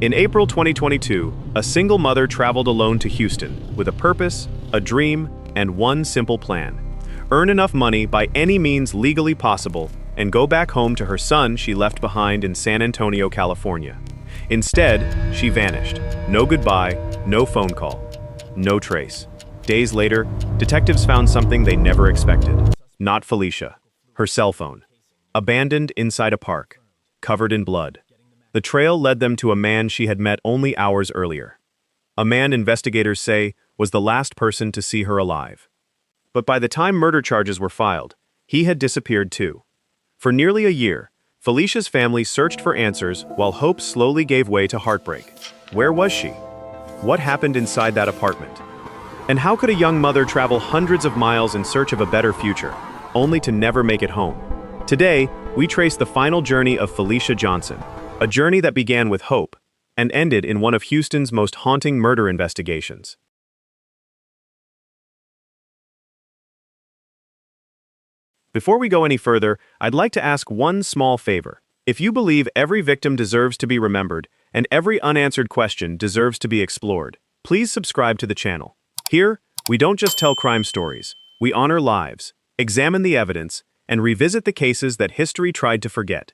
In April 2022, a single mother traveled alone to Houston with a purpose, a dream, and one simple plan: earn enough money by any means legally possible and go back home to her son she left behind in San Antonio, California. Instead, she vanished. No goodbye, no phone call, no trace. Days later, detectives found something they never expected. Not Felicia. Her cell phone. Abandoned inside a park. Covered in blood. The trail led them to a man she had met only hours earlier. A man investigators say was the last person to see her alive. But by the time murder charges were filed, he had disappeared too. For nearly a year, Felicia's family searched for answers while hope slowly gave way to heartbreak. Where was she? What happened inside that apartment? And how could a young mother travel hundreds of miles in search of a better future, only to never make it home? Today, we trace the final journey of Felicia Johnson, a journey that began with hope and ended in one of Houston's most haunting murder investigations. Before we go any further, I'd like to ask one small favor. If you believe every victim deserves to be remembered and every unanswered question deserves to be explored, please subscribe to the channel. Here, we don't just tell crime stories, we honor lives, examine the evidence, and revisit the cases that history tried to forget.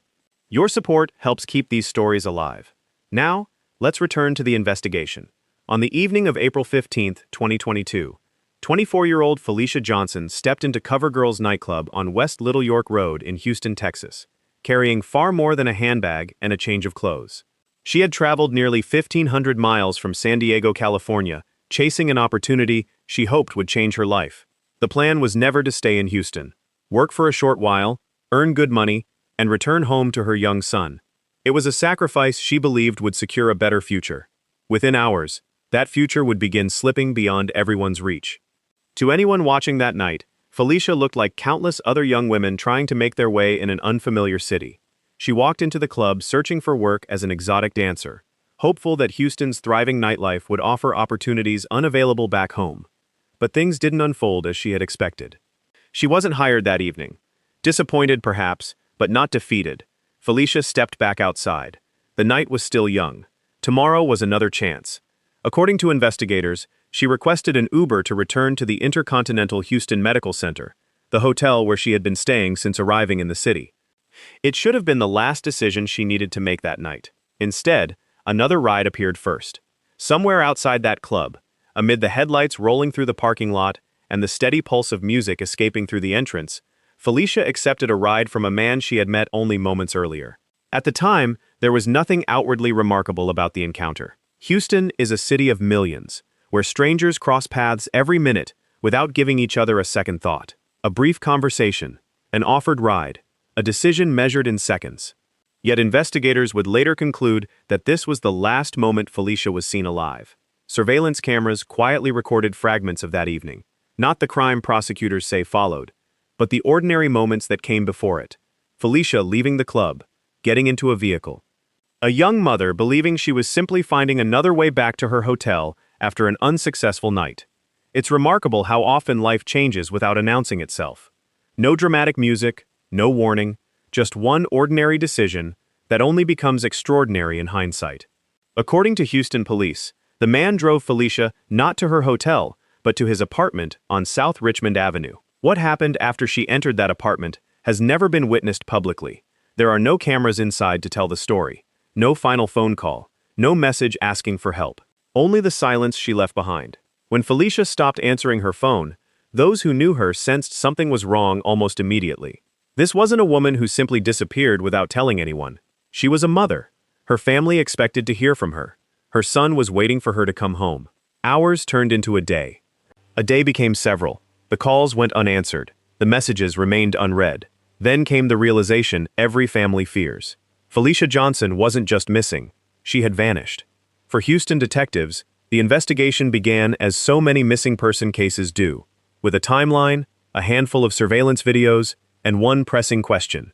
Your support helps keep these stories alive. Now, let's return to the investigation. On the evening of April 15, 2022, 24-year-old Felicia Johnson stepped into CoverGirl's nightclub on West Little York Road in Houston, Texas, carrying far more than a handbag and a change of clothes. She had traveled nearly 1,500 miles from San Diego, California, chasing an opportunity she hoped would change her life. The plan was never to stay in Houston, work for a short while, earn good money, and return home to her young son. It was a sacrifice she believed would secure a better future. Within hours, that future would begin slipping beyond everyone's reach. To anyone watching that night, Felicia looked like countless other young women trying to make their way in an unfamiliar city. She walked into the club searching for work as an exotic dancer, hopeful that Houston's thriving nightlife would offer opportunities unavailable back home. But things didn't unfold as she had expected. She wasn't hired that evening. Disappointed perhaps, but not defeated, Felicia stepped back outside. The night was still young. Tomorrow was another chance. According to investigators, she requested an Uber to return to the Intercontinental Houston Medical Center, the hotel where she had been staying since arriving in the city. It should have been the last decision she needed to make that night. Instead, another ride appeared first. Somewhere outside that club, amid the headlights rolling through the parking lot and the steady pulse of music escaping through the entrance, Felicia accepted a ride from a man she had met only moments earlier. At the time, there was nothing outwardly remarkable about the encounter. Houston is a city of millions, where strangers cross paths every minute without giving each other a second thought. A brief conversation, an offered ride, a decision measured in seconds. Yet investigators would later conclude that this was the last moment Felicia was seen alive. Surveillance cameras quietly recorded fragments of that evening, not the crime prosecutors say followed, but the ordinary moments that came before it. Felicia leaving the club, getting into a vehicle. A young mother believing she was simply finding another way back to her hotel after an unsuccessful night. It's remarkable how often life changes without announcing itself. No dramatic music, no warning, just one ordinary decision that only becomes extraordinary in hindsight. According to Houston police, the man drove Felicia not to her hotel, but to his apartment on South Richmond Avenue. What happened after she entered that apartment has never been witnessed publicly. There are no cameras inside to tell the story, no final phone call, no message asking for help. Only the silence she left behind. When Felicia stopped answering her phone, those who knew her sensed something was wrong almost immediately. This wasn't a woman who simply disappeared without telling anyone. She was a mother. Her family expected to hear from her. Her son was waiting for her to come home. Hours turned into a day. A day became several. The calls went unanswered. The messages remained unread. Then came the realization every family fears. Felicia Johnson wasn't just missing. She had vanished. For Houston detectives, the investigation began as so many missing person cases do, with a timeline, a handful of surveillance videos, and one pressing question.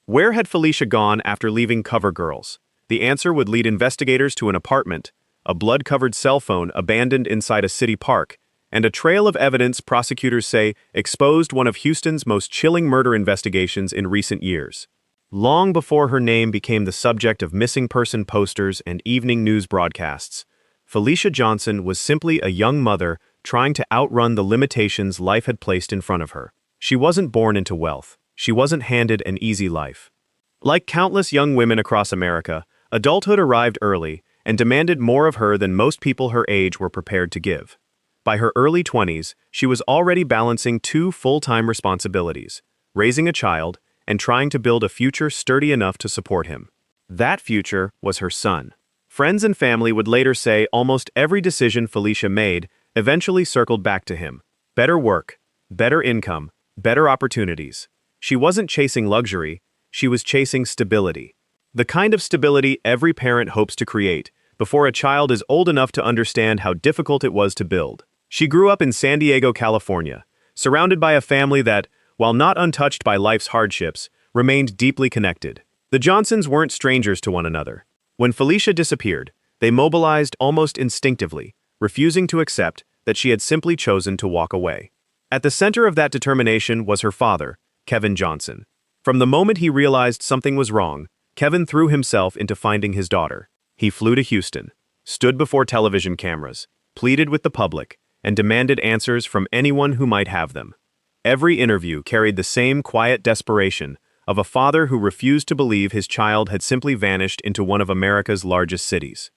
Where had Felicia gone after leaving CoverGirls? The answer would lead investigators to an apartment, a blood-covered cell phone abandoned inside a city park, and a trail of evidence prosecutors say exposed one of Houston's most chilling murder investigations in recent years. Long before her name became the subject of missing person posters and evening news broadcasts, Felicia Johnson was simply a young mother trying to outrun the limitations life had placed in front of her. She wasn't born into wealth. She wasn't handed an easy life. Like countless young women across America, adulthood arrived early and demanded more of her than most people her age were prepared to give. By her early 20s, she was already balancing two full-time responsibilities: raising a child and trying to build a future sturdy enough to support him. That future was her son. Friends and family would later say almost every decision Felicia made eventually circled back to him. Better work, better income, better opportunities. She wasn't chasing luxury, she was chasing stability. The kind of stability every parent hopes to create before a child is old enough to understand how difficult it was to build. She grew up in San Diego, California, surrounded by a family that, while not untouched by life's hardships, remained deeply connected. The Johnsons weren't strangers to one another. When Felicia disappeared, they mobilized almost instinctively, refusing to accept that she had simply chosen to walk away. At the center of that determination was her father, Kevin Johnson. From the moment he realized something was wrong, Kevin threw himself into finding his daughter. He flew to Houston, stood before television cameras, pleaded with the public, and demanded answers from anyone who might have them. Every interview carried the same quiet desperation of a father who refused to believe his child had simply vanished into one of America's largest cities.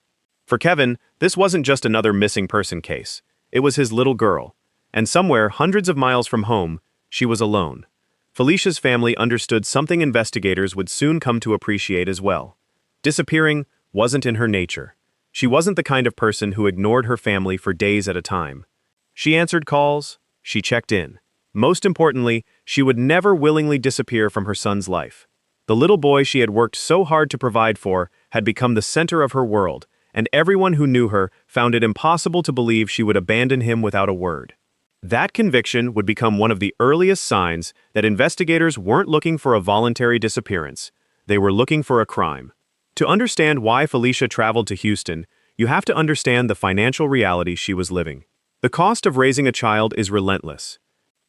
For Kevin, this wasn't just another missing person case. It was his little girl, and somewhere hundreds of miles from home, she was alone. Felicia's family understood something investigators would soon come to appreciate as well. Disappearing wasn't in her nature. She wasn't the kind of person who ignored her family for days at a time. She answered calls, she checked in. Most importantly, she would never willingly disappear from her son's life. The little boy she had worked so hard to provide for had become the center of her world, and everyone who knew her found it impossible to believe she would abandon him without a word. That conviction would become one of the earliest signs that investigators weren't looking for a voluntary disappearance. They were looking for a crime. To understand why Felicia traveled to Houston, you have to understand the financial reality she was living. The cost of raising a child is relentless.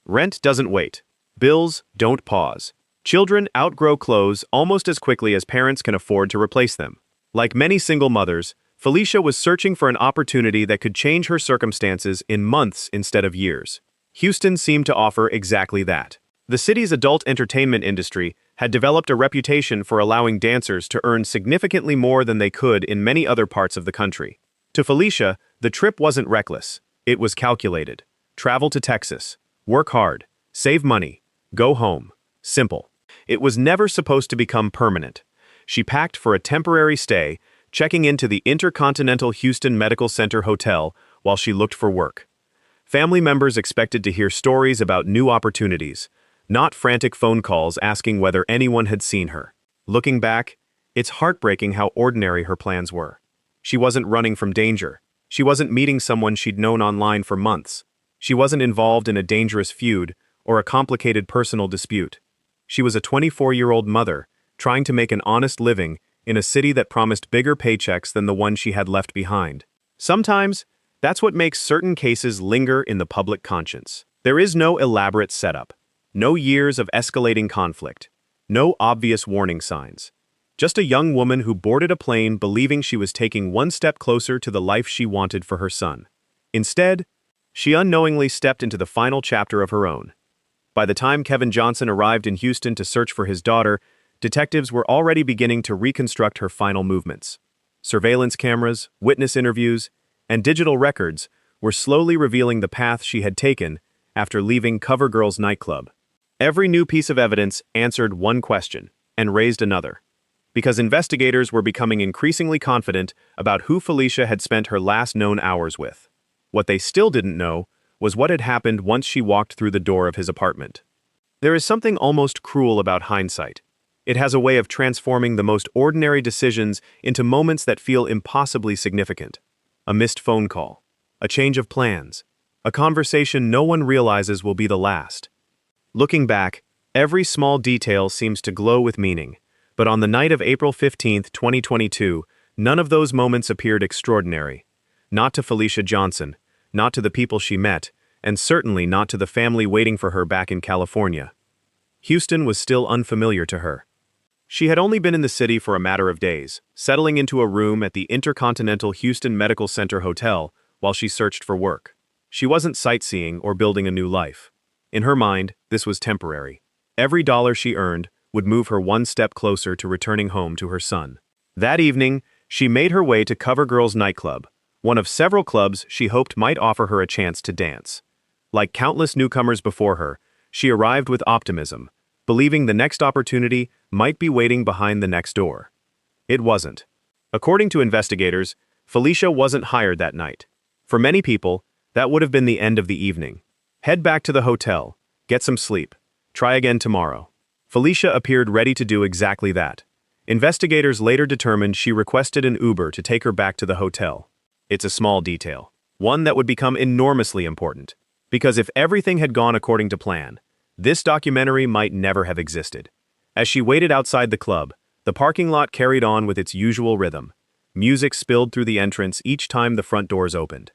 Rent doesn't wait. Bills don't pause. Children outgrow clothes almost as quickly as parents can afford to replace them. Like many single mothers, Felicia was searching for an opportunity that could change her circumstances in months instead of years. Houston seemed to offer exactly that. The city's adult entertainment industry had developed a reputation for allowing dancers to earn significantly more than they could in many other parts of the country. To Felicia, the trip wasn't reckless. It was calculated. Travel to Texas. Work hard. Save money. Go home. Simple. It was never supposed to become permanent. She packed for a temporary stay, checking into the Intercontinental Houston Medical Center Hotel while she looked for work. Family members expected to hear stories about new opportunities, not frantic phone calls asking whether anyone had seen her. Looking back, it's heartbreaking how ordinary her plans were. She wasn't running from danger. She wasn't meeting someone she'd known online for months. She wasn't involved in a dangerous feud or a complicated personal dispute. She was a 24-year-old mother trying to make an honest living in a city that promised bigger paychecks than the one she had left behind. Sometimes, that's what makes certain cases linger in the public conscience. There is no elaborate setup, no years of escalating conflict, no obvious warning signs. Just a young woman who boarded a plane believing she was taking one step closer to the life she wanted for her son. Instead, she unknowingly stepped into the final chapter of her own. By the time Kevin Johnson arrived in Houston to search for his daughter, detectives were already beginning to reconstruct her final movements. Surveillance cameras, witness interviews, and digital records were slowly revealing the path she had taken after leaving CoverGirl's nightclub. Every new piece of evidence answered one question and raised another, because investigators were becoming increasingly confident about who Felicia had spent her last known hours with. What they still didn't know was what had happened once she walked through the door of his apartment. There is something almost cruel about hindsight. It has a way of transforming the most ordinary decisions into moments that feel impossibly significant. A missed phone call, a change of plans, a conversation no one realizes will be the last. Looking back, every small detail seems to glow with meaning, but on the night of April 15, 2022, none of those moments appeared extraordinary. Not to Felicia Johnson, not to the people she met, and certainly not to the family waiting for her back in California. Houston was still unfamiliar to her. She had only been in the city for a matter of days, settling into a room at the Intercontinental Houston Medical Center Hotel while she searched for work. She wasn't sightseeing or building a new life. In her mind, this was temporary. Every dollar she earned would move her one step closer to returning home to her son. That evening, she made her way to CoverGirl's nightclub, one of several clubs she hoped might offer her a chance to dance. Like countless newcomers before her, she arrived with optimism, believing the next opportunity might be waiting behind the next door. It wasn't. According to investigators, Felicia wasn't hired that night. For many people, that would have been the end of the evening. Head back to the hotel, get some sleep, try again tomorrow. Felicia appeared ready to do exactly that. Investigators later determined she requested an Uber to take her back to the hotel. It's a small detail, one that would become enormously important. Because if everything had gone according to plan, this documentary might never have existed. As she waited outside the club, the parking lot carried on with its usual rhythm. Music spilled through the entrance each time the front doors opened.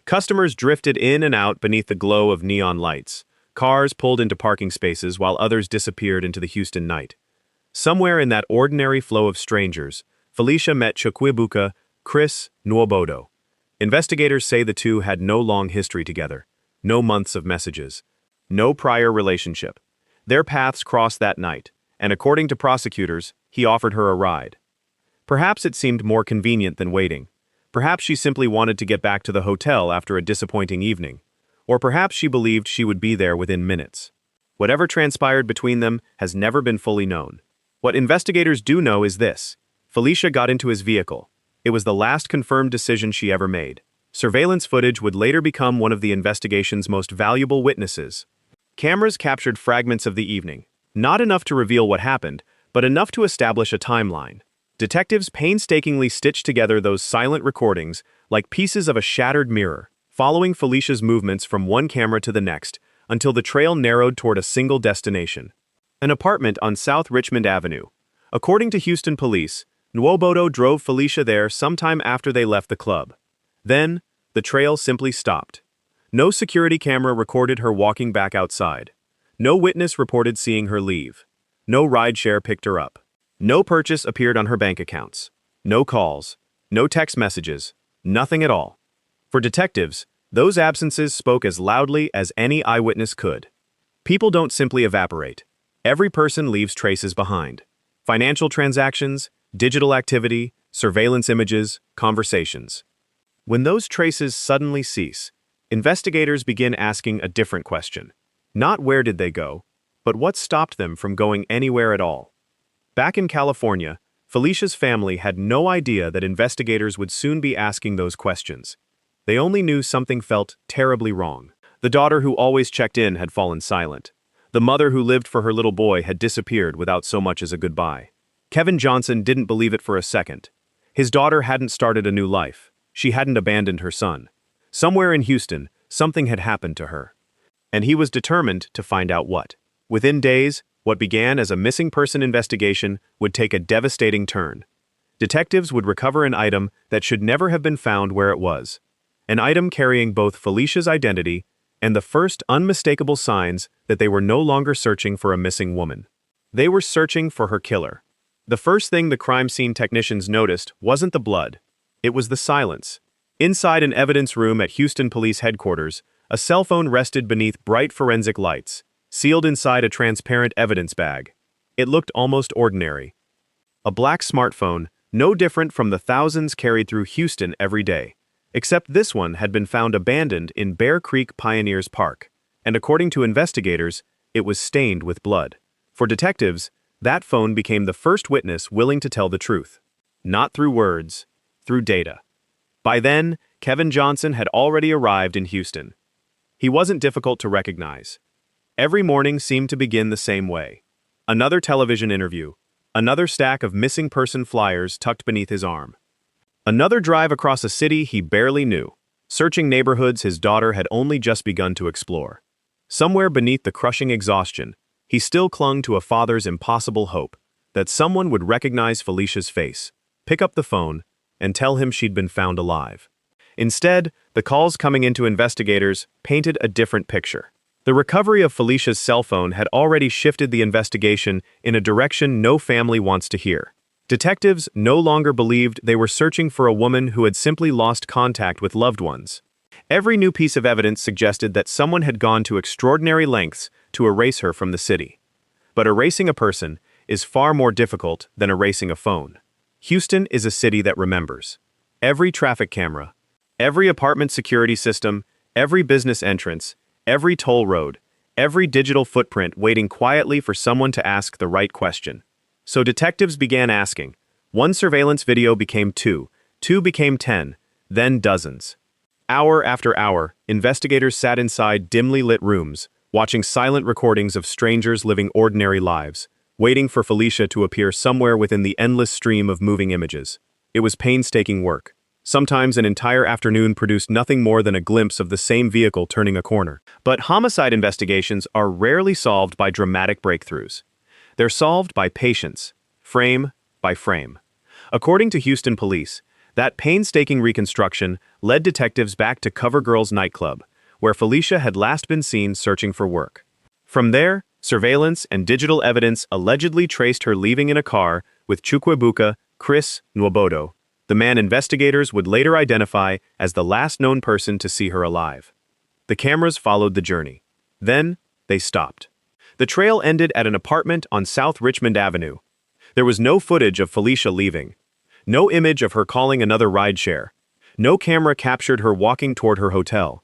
Customers drifted in and out beneath the glow of neon lights. Cars pulled into parking spaces while others disappeared into the Houston night. Somewhere in that ordinary flow of strangers, Felicia met Chukwuebuka Nwobodo. Investigators say the two had no long history together, no months of messages, no prior relationship. Their paths crossed that night, and according to prosecutors, he offered her a ride. Perhaps it seemed more convenient than waiting. Perhaps she simply wanted to get back to the hotel after a disappointing evening. Or perhaps she believed she would be there within minutes. Whatever transpired between them has never been fully known. What investigators do know is this: Felicia got into his vehicle. It was the last confirmed decision she ever made. Surveillance footage would later become one of the investigation's most valuable witnesses. Cameras captured fragments of the evening, not enough to reveal what happened, but enough to establish a timeline. Detectives painstakingly stitched together those silent recordings like pieces of a shattered mirror, following Felicia's movements from one camera to the next until the trail narrowed toward a single destination: an apartment on South Richmond Avenue. According to Houston police, Nwobodo drove Felicia there sometime after they left the club. Then, the trail simply stopped. No security camera recorded her walking back outside. No witness reported seeing her leave. No rideshare picked her up. No purchase appeared on her bank accounts. No calls. No text messages. Nothing at all. For detectives, those absences spoke as loudly as any eyewitness could. People don't simply evaporate. Every person leaves traces behind. Financial transactions, digital activity, surveillance images, conversations. When those traces suddenly cease, investigators begin asking a different question. Not where did they go, but what stopped them from going anywhere at all? Back in California, Felicia's family had no idea that investigators would soon be asking those questions. They only knew something felt terribly wrong. The daughter who always checked in had fallen silent. The mother who lived for her little boy had disappeared without so much as a goodbye. Kevin Johnson didn't believe it for a second. His daughter hadn't started a new life. She hadn't abandoned her son. Somewhere in Houston, something had happened to her. And he was determined to find out what. Within days, what began as a missing person investigation would take a devastating turn. Detectives would recover an item that should never have been found where it was. An item carrying both Felicia's identity and the first unmistakable signs that they were no longer searching for a missing woman. They were searching for her killer. The first thing the crime scene technicians noticed wasn't the blood. It was the silence. Inside an evidence room at Houston Police Headquarters, a cell phone rested beneath bright forensic lights, sealed inside a transparent evidence bag. It looked almost ordinary. A black smartphone, no different from the thousands carried through Houston every day. Except this one had been found abandoned in Bear Creek Pioneers Park, and according to investigators, it was stained with blood. For detectives, that phone became the first witness willing to tell the truth. Not through words, through data. By then, Kevin Johnson had already arrived in Houston. He wasn't difficult to recognize. Every morning seemed to begin the same way. Another television interview, another stack of missing person flyers tucked beneath his arm. Another drive across a city he barely knew, searching neighborhoods his daughter had only just begun to explore. Somewhere beneath the crushing exhaustion, he still clung to a father's impossible hope that someone would recognize Felicia's face, pick up the phone, and tell him she'd been found alive. Instead, the calls coming into investigators painted a different picture. The recovery of Felicia's cell phone had already shifted the investigation in a direction no family wants to hear. Detectives no longer believed they were searching for a woman who had simply lost contact with loved ones. Every new piece of evidence suggested that someone had gone to extraordinary lengths to erase her from the city. But erasing a person is far more difficult than erasing a phone. Houston is a city that remembers. Every traffic camera, every apartment security system, every business entrance, every toll road, every digital footprint waiting quietly for someone to ask the right question. So detectives began asking. One surveillance video became two became 10, then dozens. Hour after hour, investigators sat inside dimly lit rooms, watching silent recordings of strangers living ordinary lives, waiting for Felicia to appear somewhere within the endless stream of moving images. It was painstaking work. Sometimes an entire afternoon produced nothing more than a glimpse of the same vehicle turning a corner. But homicide investigations are rarely solved by dramatic breakthroughs. They're solved by patience, frame by frame. According to Houston police, that painstaking reconstruction led detectives back to CoverGirl's nightclub, where Felicia had last been seen searching for work. From there, surveillance and digital evidence allegedly traced her leaving in a car with Chukwuebuka Nwobodo, the man investigators would later identify as the last known person to see her alive. The cameras followed the journey. Then, they stopped. The trail ended at an apartment on South Richmond Avenue. There was no footage of Felicia leaving. No image of her calling another rideshare. No camera captured her walking toward her hotel.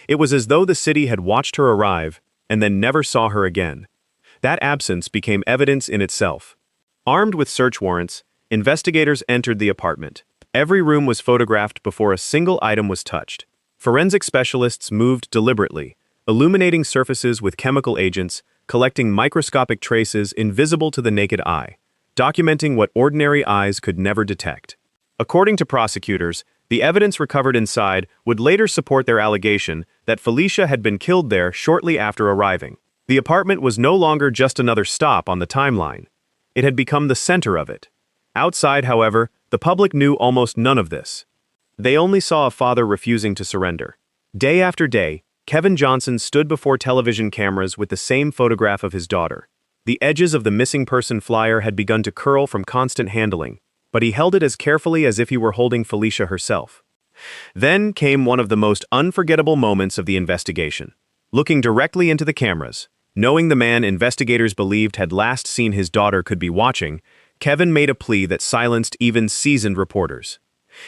It was as though the city had watched her arrive and then never saw her again. That absence became evidence in itself. Armed with search warrants, investigators entered the apartment. Every room was photographed before a single item was touched. Forensic specialists moved deliberately, illuminating surfaces with chemical agents, collecting microscopic traces invisible to the naked eye, documenting what ordinary eyes could never detect. According to prosecutors, the evidence recovered inside would later support their allegation that Felicia had been killed there shortly after arriving. The apartment was no longer just another stop on the timeline. It had become the center of it. Outside, however, the public knew almost none of this. They only saw a father refusing to surrender. Day after day, Kevin Johnson stood before television cameras with the same photograph of his daughter. The edges of the missing person flyer had begun to curl from constant handling, but he held it as carefully as if he were holding Felicia herself. Then came one of the most unforgettable moments of the investigation. Looking directly into the cameras, knowing the man investigators believed had last seen his daughter could be watching, Kevin made a plea that silenced even seasoned reporters.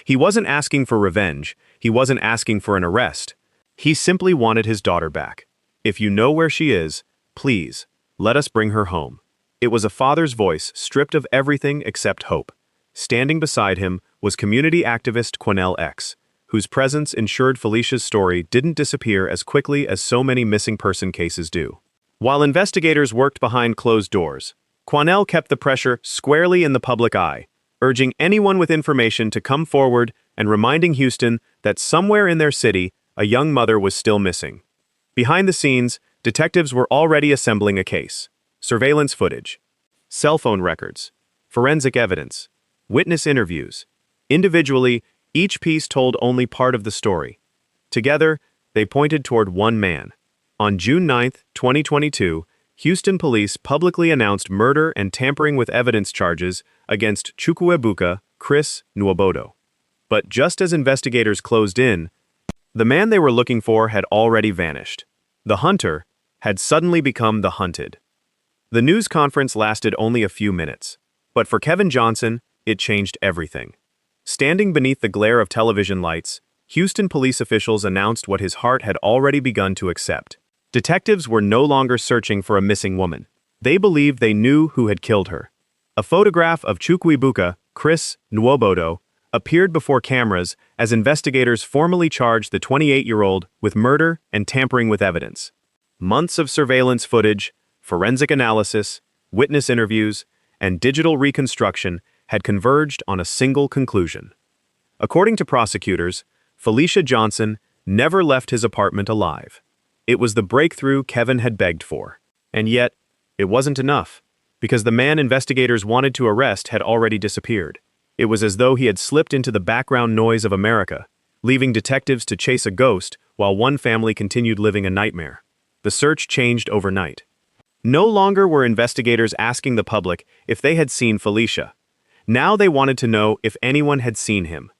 He wasn't asking for revenge, he wasn't asking for an arrest. He simply wanted his daughter back. If you know where she is, please, let us bring her home. It was a father's voice stripped of everything except hope. Standing beside him was community activist Quanell X, whose presence ensured Felicia's story didn't disappear as quickly as so many missing person cases do. While investigators worked behind closed doors, Quanell kept the pressure squarely in the public eye, urging anyone with information to come forward and reminding Houston that somewhere in their city, a young mother was still missing. Behind the scenes, detectives were already assembling a case. Surveillance footage, cell phone records, forensic evidence, witness interviews. Individually, each piece told only part of the story. Together, they pointed toward one man. On June 9, 2022, Houston police publicly announced murder and tampering with evidence charges against Chukwuebuka Nwobodo. But just as investigators closed in, the man they were looking for had already vanished. The hunter had suddenly become the hunted. The news conference lasted only a few minutes, but for Kevin Johnson, it changed everything. Standing beneath the glare of television lights, Houston police officials announced what his heart had already begun to accept. Detectives were no longer searching for a missing woman. They believed they knew who had killed her. A photograph of Chukwuebuka Nwobodo appeared before cameras as investigators formally charged the 28-year-old with murder and tampering with evidence. Months of surveillance footage, forensic analysis, witness interviews, and digital reconstruction had converged on a single conclusion. According to prosecutors, Felicia Johnson never left his apartment alive. It was the breakthrough Kevin had begged for. And yet, it wasn't enough, because the man investigators wanted to arrest had already disappeared. It was as though he had slipped into the background noise of America, leaving detectives to chase a ghost while one family continued living a nightmare. The search changed overnight. No longer were investigators asking the public if they had seen Felicia. Now they wanted to know if anyone had seen him.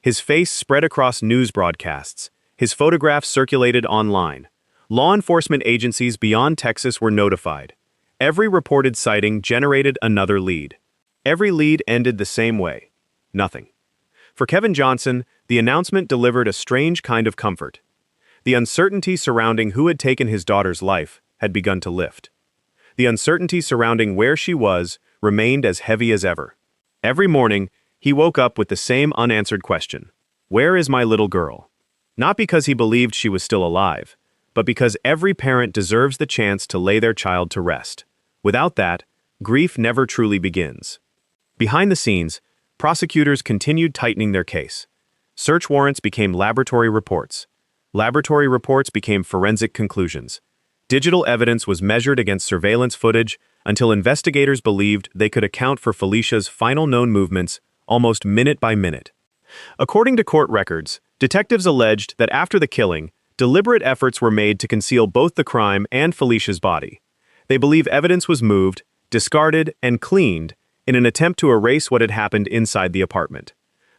His face spread across news broadcasts. His photographs circulated online. Law enforcement agencies beyond Texas were notified. Every reported sighting generated another lead. Every lead ended the same way. Nothing. For Kevin Johnson, the announcement delivered a strange kind of comfort. The uncertainty surrounding who had taken his daughter's life had begun to lift. The uncertainty surrounding where she was remained as heavy as ever. Every morning, he woke up with the same unanswered question: where is my little girl? Not because he believed she was still alive, but because every parent deserves the chance to lay their child to rest. Without that, grief never truly begins. Behind the scenes, prosecutors continued tightening their case. Search warrants became laboratory reports. Laboratory reports became forensic conclusions. Digital evidence was measured against surveillance footage until investigators believed they could account for Felicia's final known movements almost minute by minute. According to court records, detectives alleged that after the killing, deliberate efforts were made to conceal both the crime and Felicia's body. They believe evidence was moved, discarded, and cleaned in an attempt to erase what had happened inside the apartment.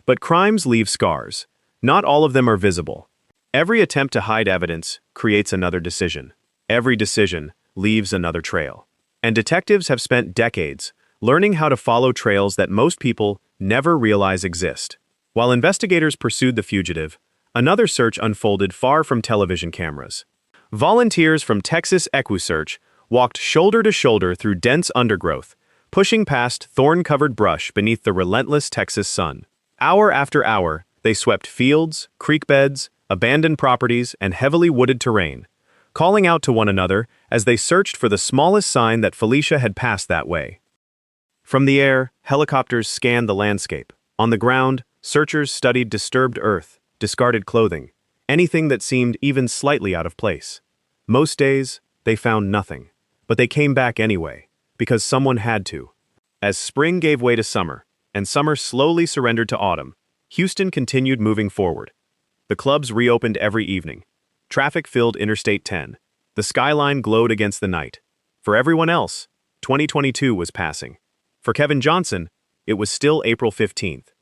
But crimes leave scars. Not all of them are visible. Every attempt to hide evidence creates another decision. Every decision leaves another trail. And detectives have spent decades learning how to follow trails that most people never realize exist. While investigators pursued the fugitive, another search unfolded far from television cameras. Volunteers from Texas EquuSearch walked shoulder to shoulder through dense undergrowth, pushing past thorn-covered brush beneath the relentless Texas sun. Hour after hour, they swept fields, creek beds, abandoned properties, and heavily wooded terrain, calling out to one another as they searched for the smallest sign that Felicia had passed that way. From the air, helicopters scanned the landscape. On the ground, searchers studied disturbed earth, discarded clothing, anything that seemed even slightly out of place. Most days, they found nothing, but they came back anyway, because someone had to. As spring gave way to summer, and summer slowly surrendered to autumn, Houston continued moving forward. The clubs reopened every evening. Traffic filled Interstate 10. The skyline glowed against the night. For everyone else, 2022 was passing. For Kevin Johnson, it was still April 15th.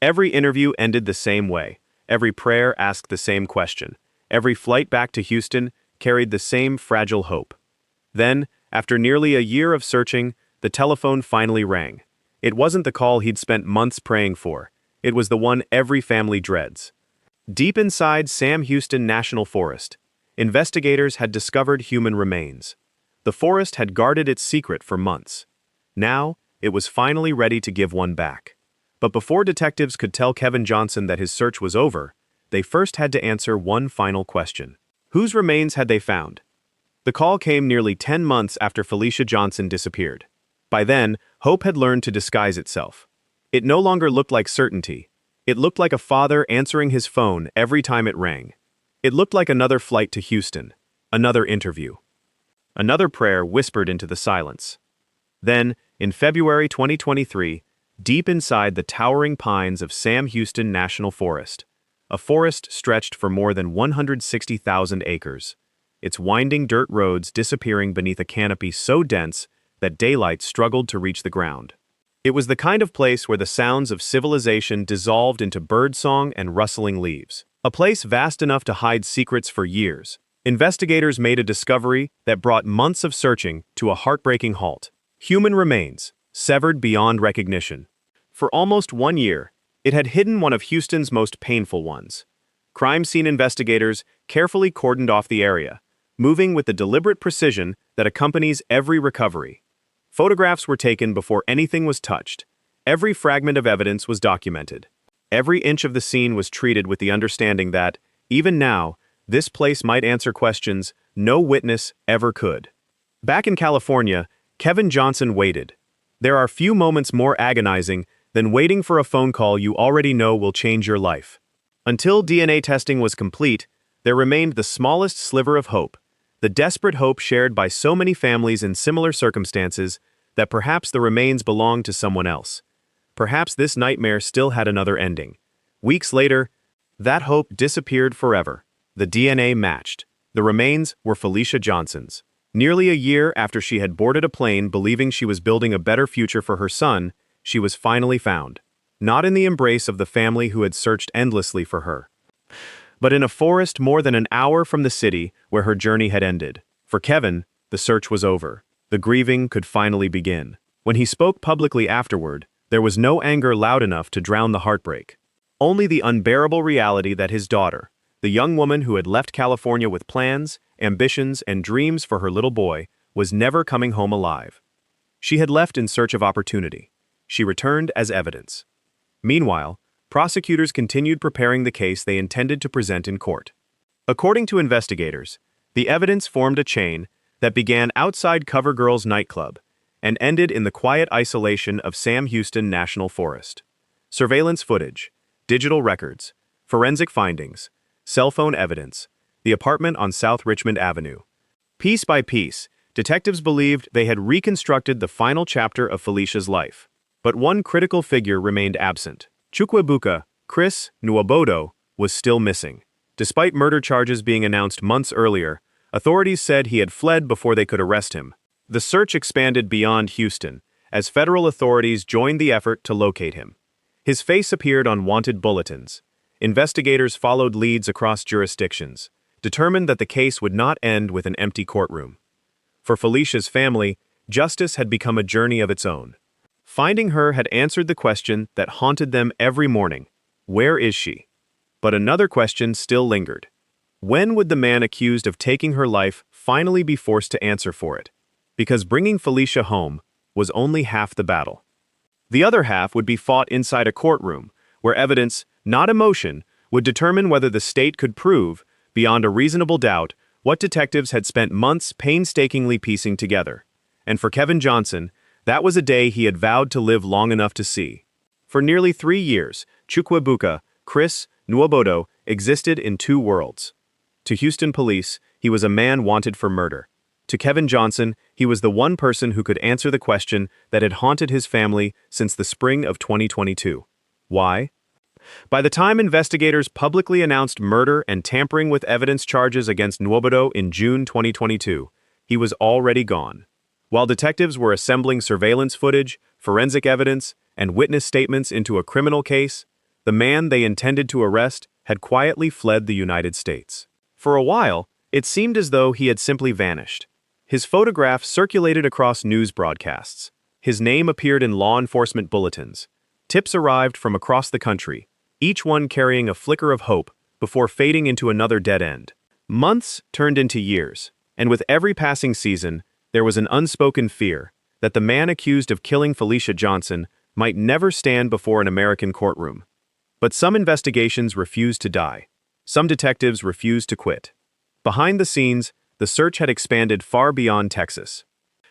Every interview ended the same way. Every prayer asked the same question. Every flight back to Houston carried the same fragile hope. Then, after nearly a year of searching, the telephone finally rang. It wasn't the call he'd spent months praying for. It was the one every family dreads. Deep inside Sam Houston National Forest, investigators had discovered human remains. The forest had guarded its secret for months. Now, it was finally ready to give one back. But before detectives could tell Kevin Johnson that his search was over, they first had to answer one final question. Whose remains had they found? The call came nearly 10 months after Felicia Johnson disappeared. By then, hope had learned to disguise itself. It no longer looked like certainty. It looked like a father answering his phone every time it rang. It looked like another flight to Houston, another interview, another prayer whispered into the silence. Then, in February 2023, deep inside the towering pines of Sam Houston National Forest, a forest stretched for more than 160,000 acres, its winding dirt roads disappearing beneath a canopy so dense that daylight struggled to reach the ground. It was the kind of place where the sounds of civilization dissolved into birdsong and rustling leaves. A place vast enough to hide secrets for years. Investigators made a discovery that brought months of searching to a heartbreaking halt. Human remains, severed beyond recognition. For almost 1 year, it had hidden one of Houston's most painful ones. Crime scene investigators carefully cordoned off the area, moving with the deliberate precision that accompanies every recovery. Photographs were taken before anything was touched. Every fragment of evidence was documented. Every inch of the scene was treated with the understanding that, even now, this place might answer questions no witness ever could. Back in California, Kevin Johnson waited. There are few moments more agonizing than waiting for a phone call you already know will change your life. Until DNA testing was complete, there remained the smallest sliver of hope, the desperate hope shared by so many families in similar circumstances that perhaps the remains belonged to someone else. Perhaps this nightmare still had another ending. Weeks later, that hope disappeared forever. The DNA matched. The remains were Felicia Johnson's. Nearly a year after she had boarded a plane believing she was building a better future for her son, she was finally found. Not in the embrace of the family who had searched endlessly for her, but in a forest more than an hour from the city where her journey had ended. For Kevin, the search was over. The grieving could finally begin. When he spoke publicly afterward, there was no anger loud enough to drown the heartbreak. Only the unbearable reality that his daughter, the young woman who had left California with plans, ambitions, and dreams for her little boy, was never coming home alive. She had left in search of opportunity. She returned as evidence. Meanwhile, prosecutors continued preparing the case they intended to present in court. According to investigators, the evidence formed a chain that began outside CoverGirl's nightclub and ended in the quiet isolation of Sam Houston National Forest. Surveillance footage, digital records, forensic findings, cell phone evidence, the apartment on South Richmond Avenue. Piece by piece, detectives believed they had reconstructed the final chapter of Felicia's life. But one critical figure remained absent. Chukwuebuka Nwobodo was still missing. Despite murder charges being announced months earlier, authorities said he had fled before they could arrest him. The search expanded beyond Houston, as federal authorities joined the effort to locate him. His face appeared on wanted bulletins. Investigators followed leads across jurisdictions, determined that the case would not end with an empty courtroom. For Felicia's family, justice had become a journey of its own. Finding her had answered the question that haunted them every morning: where is she? But another question still lingered. When would the man accused of taking her life finally be forced to answer for it? Because bringing Felicia home was only half the battle. The other half would be fought inside a courtroom, where evidence, not emotion, would determine whether the state could prove, beyond a reasonable doubt, what detectives had spent months painstakingly piecing together. And for Kevin Johnson, that was a day he had vowed to live long enough to see. For nearly 3 years, Chukwuebuka Nwobodo existed in two worlds. To Houston police, he was a man wanted for murder. To Kevin Johnson, he was the one person who could answer the question that had haunted his family since the spring of 2022. Why? By the time investigators publicly announced murder and tampering with evidence charges against Nwobodo in June 2022, he was already gone. While detectives were assembling surveillance footage, forensic evidence, and witness statements into a criminal case, the man they intended to arrest had quietly fled the United States. For a while, it seemed as though he had simply vanished. His photograph circulated across news broadcasts. His name appeared in law enforcement bulletins. Tips arrived from across the country, each one carrying a flicker of hope before fading into another dead end. Months turned into years, and with every passing season, there was an unspoken fear that the man accused of killing Felicia Johnson might never stand before an American courtroom. But some investigations refused to die. Some detectives refused to quit. Behind the scenes, the search had expanded far beyond Texas.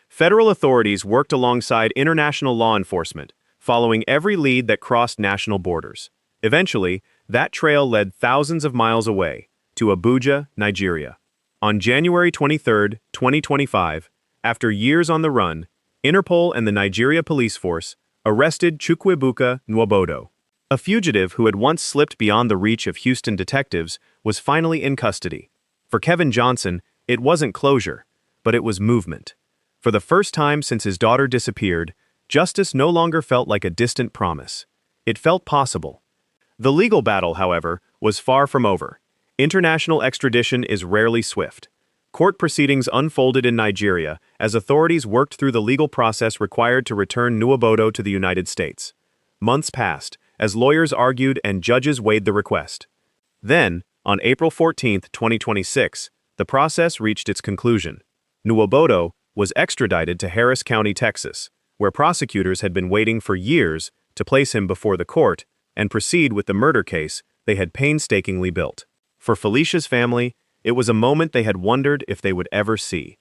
Federal authorities worked alongside international law enforcement, following every lead that crossed national borders. Eventually, that trail led thousands of miles away, to Abuja, Nigeria. On January 23, 2025, after years on the run, Interpol and the Nigeria police force arrested Chukwuebuka Nwobodo. A fugitive who had once slipped beyond the reach of Houston detectives was finally in custody. For Kevin Johnson, it wasn't closure, but it was movement. For the first time since his daughter disappeared, justice no longer felt like a distant promise. It felt possible. The legal battle, however, was far from over. International extradition is rarely swift. Court proceedings unfolded in Nigeria as authorities worked through the legal process required to return Nwobodo to the United States. Months passed as lawyers argued and judges weighed the request. Then, on April 14, 2026, the process reached its conclusion. Nwobodo was extradited to Harris County, Texas, where prosecutors had been waiting for years to place him before the court and proceed with the murder case they had painstakingly built. For Felicia's family, it was a moment they had wondered if they would ever see.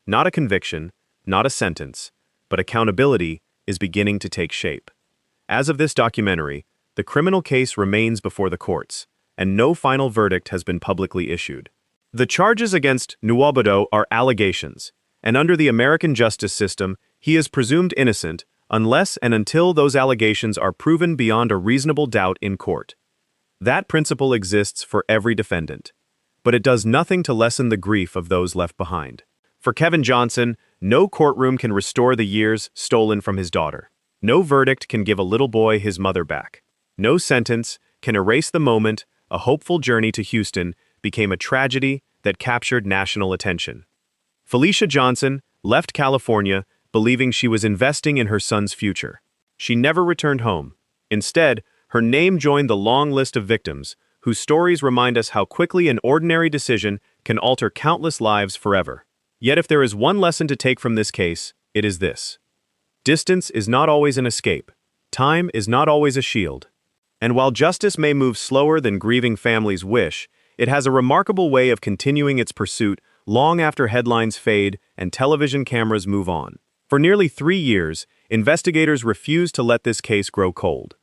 Not a conviction, not a sentence, but accountability is beginning to take shape. As of this documentary, the criminal case remains before the courts, and no final verdict has been publicly issued. The charges against Nwobodo are allegations, and under the American justice system, he is presumed innocent unless and until those allegations are proven beyond a reasonable doubt in court. That principle exists for every defendant. but it does nothing to lessen the grief of those left behind. For Kevin Johnson, no courtroom can restore the years stolen from his daughter. No verdict can give a little boy his mother back. No sentence can erase the moment a hopeful journey to Houston became a tragedy that captured national attention. Felicia Johnson left California believing she was investing in her son's future. She never returned home. Instead, her name joined the long list of victims whose stories remind us how quickly an ordinary decision can alter countless lives forever. Yet if there is one lesson to take from this case, it is this: distance is not always an escape. Time is not always a shield. And while justice may move slower than grieving families wish, it has a remarkable way of continuing its pursuit long after headlines fade and television cameras move on. For nearly 3 years, investigators refused to let this case grow cold.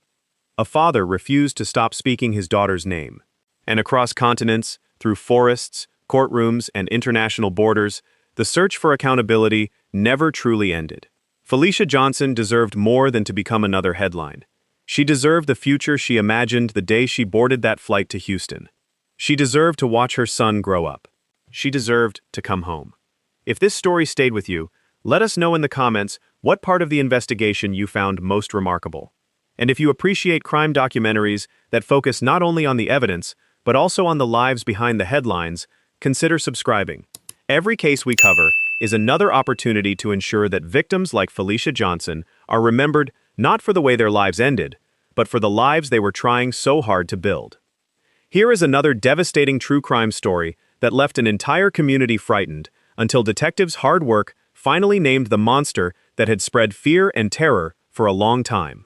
A father refused to stop speaking his daughter's name. And across continents, through forests, courtrooms, and international borders, the search for accountability never truly ended. Felicia Johnson deserved more than to become another headline. She deserved the future she imagined the day she boarded that flight to Houston. She deserved to watch her son grow up. She deserved to come home. If this story stayed with you, let us know in the comments what part of the investigation you found most remarkable. And if you appreciate crime documentaries that focus not only on the evidence, but also on the lives behind the headlines, consider subscribing. Every case we cover is another opportunity to ensure that victims like Felicia Johnson are remembered not for the way their lives ended, but for the lives they were trying so hard to build. Here is another devastating true crime story that left an entire community frightened until detectives' hard work finally named the monster that had spread fear and terror for a long time.